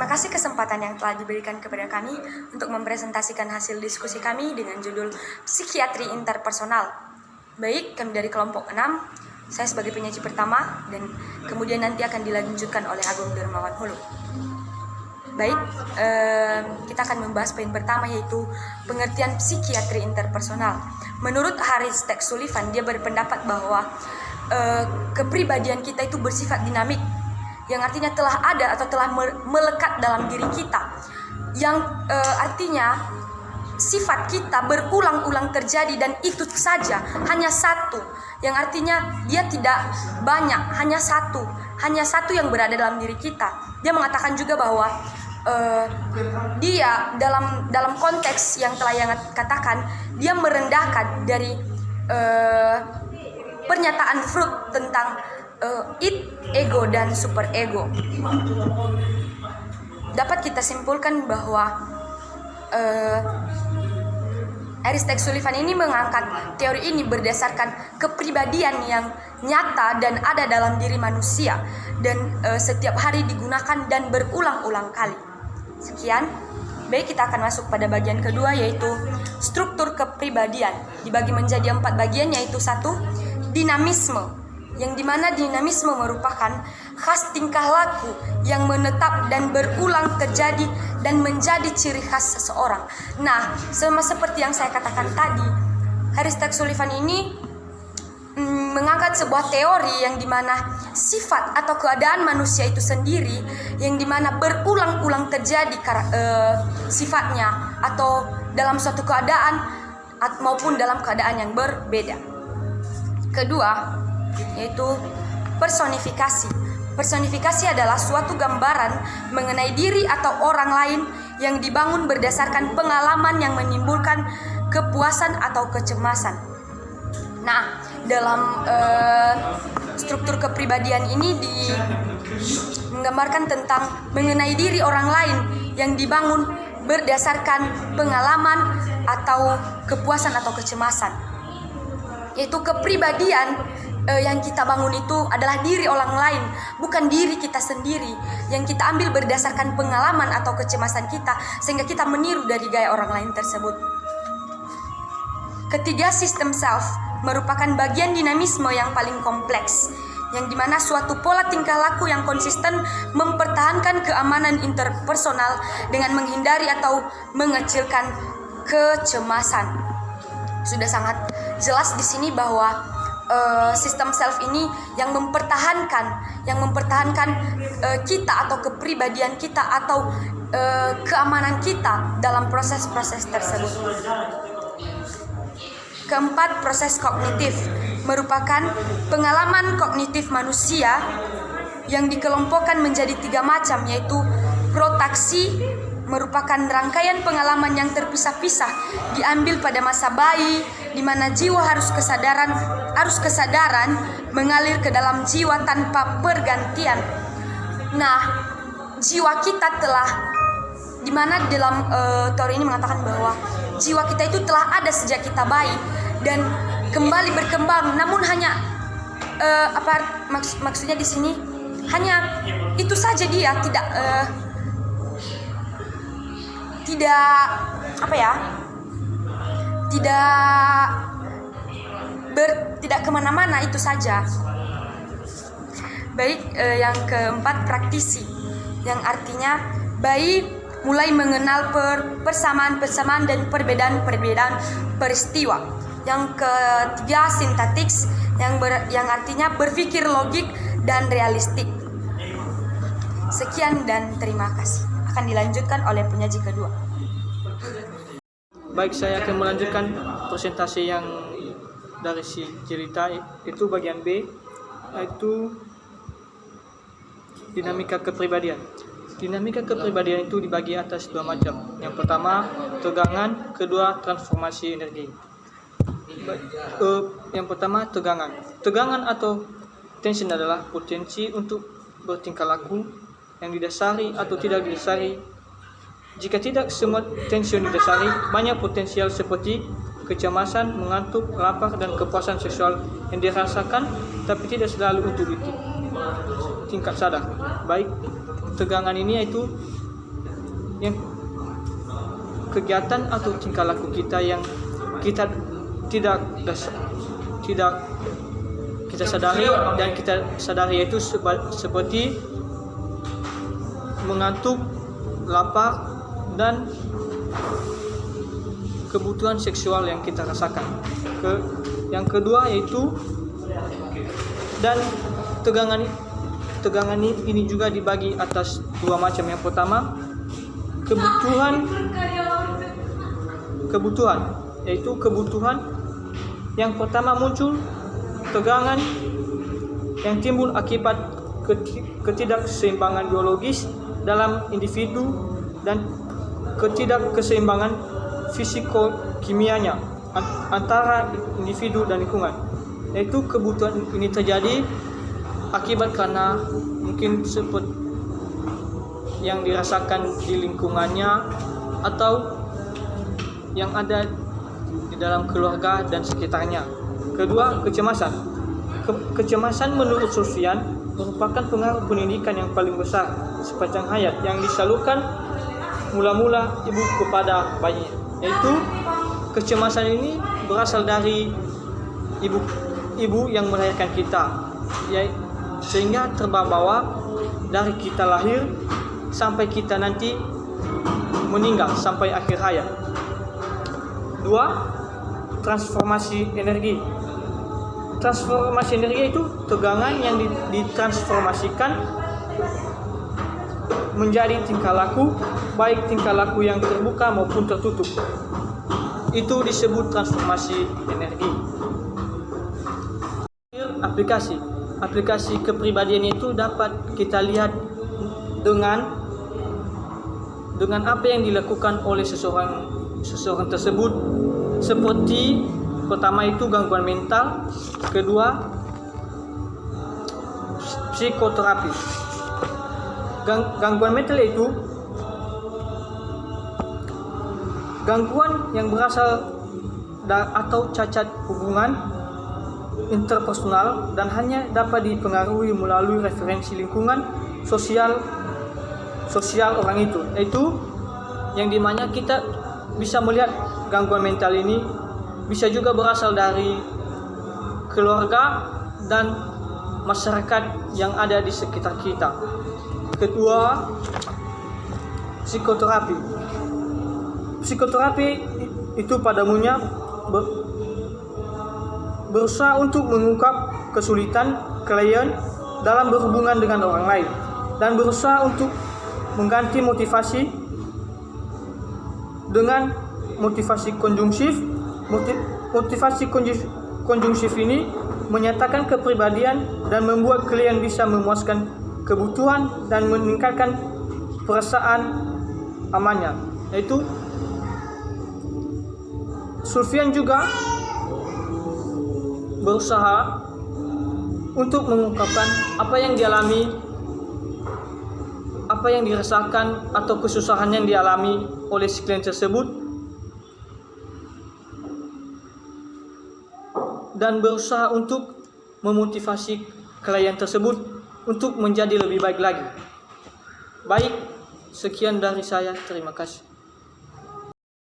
Terima kasih kesempatan yang telah diberikan kepada kami untuk mempresentasikan hasil diskusi kami dengan judul Psikiatri Interpersonal. Baik, kami dari kelompok 6, saya sebagai penyaji pertama dan kemudian nanti akan dilanjutkan oleh Agung Dermawan Hulu. Baik, kita akan membahas poin pertama yaitu pengertian psikiatri interpersonal. Menurut Harris Tex Sullivan, dia berpendapat bahwa kepribadian kita itu bersifat dinamik, yang artinya telah ada atau telah melekat dalam diri kita, yang artinya sifat kita berulang-ulang terjadi dan itu saja, hanya satu, yang artinya dia tidak banyak, hanya satu yang berada dalam diri kita. Dia mengatakan juga bahwa dia dalam konteks yang telah yang katakan, dia merendahkan dari pernyataan Freud tentang id, ego, dan superego. Dapat kita simpulkan bahwa Harris Tex Sullivan ini mengangkat teori ini berdasarkan kepribadian yang nyata dan ada dalam diri manusia dan setiap hari digunakan dan berulang-ulang kali. Sekian. Baik, kita akan masuk pada bagian kedua yaitu struktur kepribadian. Dibagi menjadi 4 bagian yaitu 1. Dinamisme, yang dimana dinamisme merupakan khas tingkah laku yang menetap dan berulang terjadi dan menjadi ciri khas seseorang. Nah, sama seperti yang saya katakan tadi, Harris Tex Sullivan ini mengangkat sebuah teori yang dimana sifat atau keadaan manusia itu sendiri yang dimana berulang-ulang terjadi sifatnya atau dalam suatu keadaan maupun dalam keadaan yang berbeda. Kedua, yaitu personifikasi. Personifikasi adalah suatu gambaran mengenai diri atau orang lain yang dibangun berdasarkan pengalaman yang menimbulkan kepuasan atau kecemasan. Nah, dalam struktur kepribadian ini menggambarkan tentang mengenai diri orang lain yang dibangun berdasarkan pengalaman atau kepuasan atau kecemasan. Yaitu kepribadian yang kita bangun itu adalah diri orang lain, bukan diri kita sendiri, yang kita ambil berdasarkan pengalaman atau kecemasan kita sehingga kita meniru dari gaya orang lain tersebut. Ketiga, sistem self merupakan bagian dinamisme yang paling kompleks, yang dimana suatu pola tingkah laku yang konsisten mempertahankan keamanan interpersonal dengan menghindari atau mengecilkan kecemasan. Sudah sangat jelas di sini bahwa sistem self ini yang mempertahankan kita atau kepribadian kita atau keamanan kita dalam proses-proses tersebut. Keempat, proses kognitif merupakan pengalaman kognitif manusia yang dikelompokkan menjadi 3 macam, yaitu protaksi merupakan rangkaian pengalaman yang terpisah-pisah diambil pada masa bayi, di mana jiwa harus kesadaran mengalir ke dalam jiwa tanpa pergantian. Nah, jiwa kita telah, di mana dalam teori ini mengatakan bahwa jiwa kita itu telah ada sejak kita bayi dan kembali berkembang, namun hanya maksudnya di sini hanya itu saja, dia tidak kemana-mana, itu saja. Baik, yang keempat, praktisi, yang artinya bayi mulai mengenal persamaan-persamaan dan perbedaan-perbedaan peristiwa. Yang ketiga, sintaktis, yang artinya berpikir logik dan realistik. Sekian dan terima kasih. Akan dilanjutkan oleh penyaji kedua. Baik, saya akan melanjutkan presentasi yang dari si cerita itu bagian B, yaitu dinamika kepribadian. Dinamika kepribadian itu dibagi atas 2 macam. Yang pertama, tegangan, kedua, transformasi energi. Yang pertama, tegangan. Tegangan atau tension adalah potensi untuk bertingkah laku yang didasari atau tidak didasari. Jika tidak semua tension didasari, banyak potensial seperti kecemasan, mengantuk, lapar, dan kepuasan seksual yang dirasakan, tapi tidak selalu untuk tingkat sadar. Baik, tegangan ini yaitu yang kegiatan atau tingkah laku kita yang kita tidak kita sadari dan kita sadari, yaitu seperti mengantuk, lapar, dan kebutuhan seksual yang kita rasakan. Yang kedua yaitu, dan tegangan ini juga dibagi atas dua macam. Yang pertama, kebutuhan yaitu kebutuhan yang pertama muncul tegangan yang timbul akibat ketidakseimbangan biologis dalam individu dan ketidakkeseimbangan fisikokimianya antara individu dan lingkungan. Yaitu kebutuhan ini terjadi akibat karena mungkin seperti yang dirasakan di lingkungannya atau yang ada di dalam keluarga dan sekitarnya. Kedua, kecemasan. Kecemasan menurut Sulfian merupakan pengaruh pendidikan yang paling besar sepanjang hayat yang disalurkan mula-mula ibu kepada bayi. Yaitu kecemasan ini berasal dari ibu yang melahirkan kita, sehingga terbawa dari kita lahir sampai kita nanti meninggal sampai akhir hayat. Dua, transformasi energi. Transformasi energi itu tegangan yang ditransformasikan menjadi tingkah laku, baik tingkah laku yang terbuka maupun tertutup. Itu disebut transformasi energi. Aplikasi kepribadian itu dapat kita lihat dengan apa yang dilakukan oleh seseorang tersebut, seperti pertama itu gangguan mental, kedua psikoterapi. Gangguan mental itu gangguan yang berasal atau cacat hubungan interpersonal dan hanya dapat dipengaruhi melalui referensi lingkungan sosial orang itu. Yaitu yang dimana kita bisa melihat gangguan mental ini bisa juga berasal dari keluarga dan masyarakat yang ada di sekitar kita. Kedua, psikoterapi. Psikoterapi itu pada umumnya berusaha untuk mengungkap kesulitan klien dalam berhubungan dengan orang lain dan berusaha untuk mengganti motivasi dengan motivasi konjungsif. Motivasi konjungsif ini menyatakan kepribadian dan membuat klien bisa memuaskan kebutuhan dan meningkatkan perasaan amannya. Yaitu Sulfian juga berusaha untuk mengungkapkan apa yang dialami, apa yang dirasakan atau kesusahan yang dialami oleh si klien tersebut, dan berusaha untuk memotivasi klien tersebut untuk menjadi lebih baik lagi. Baik, sekian dari saya. Terima kasih.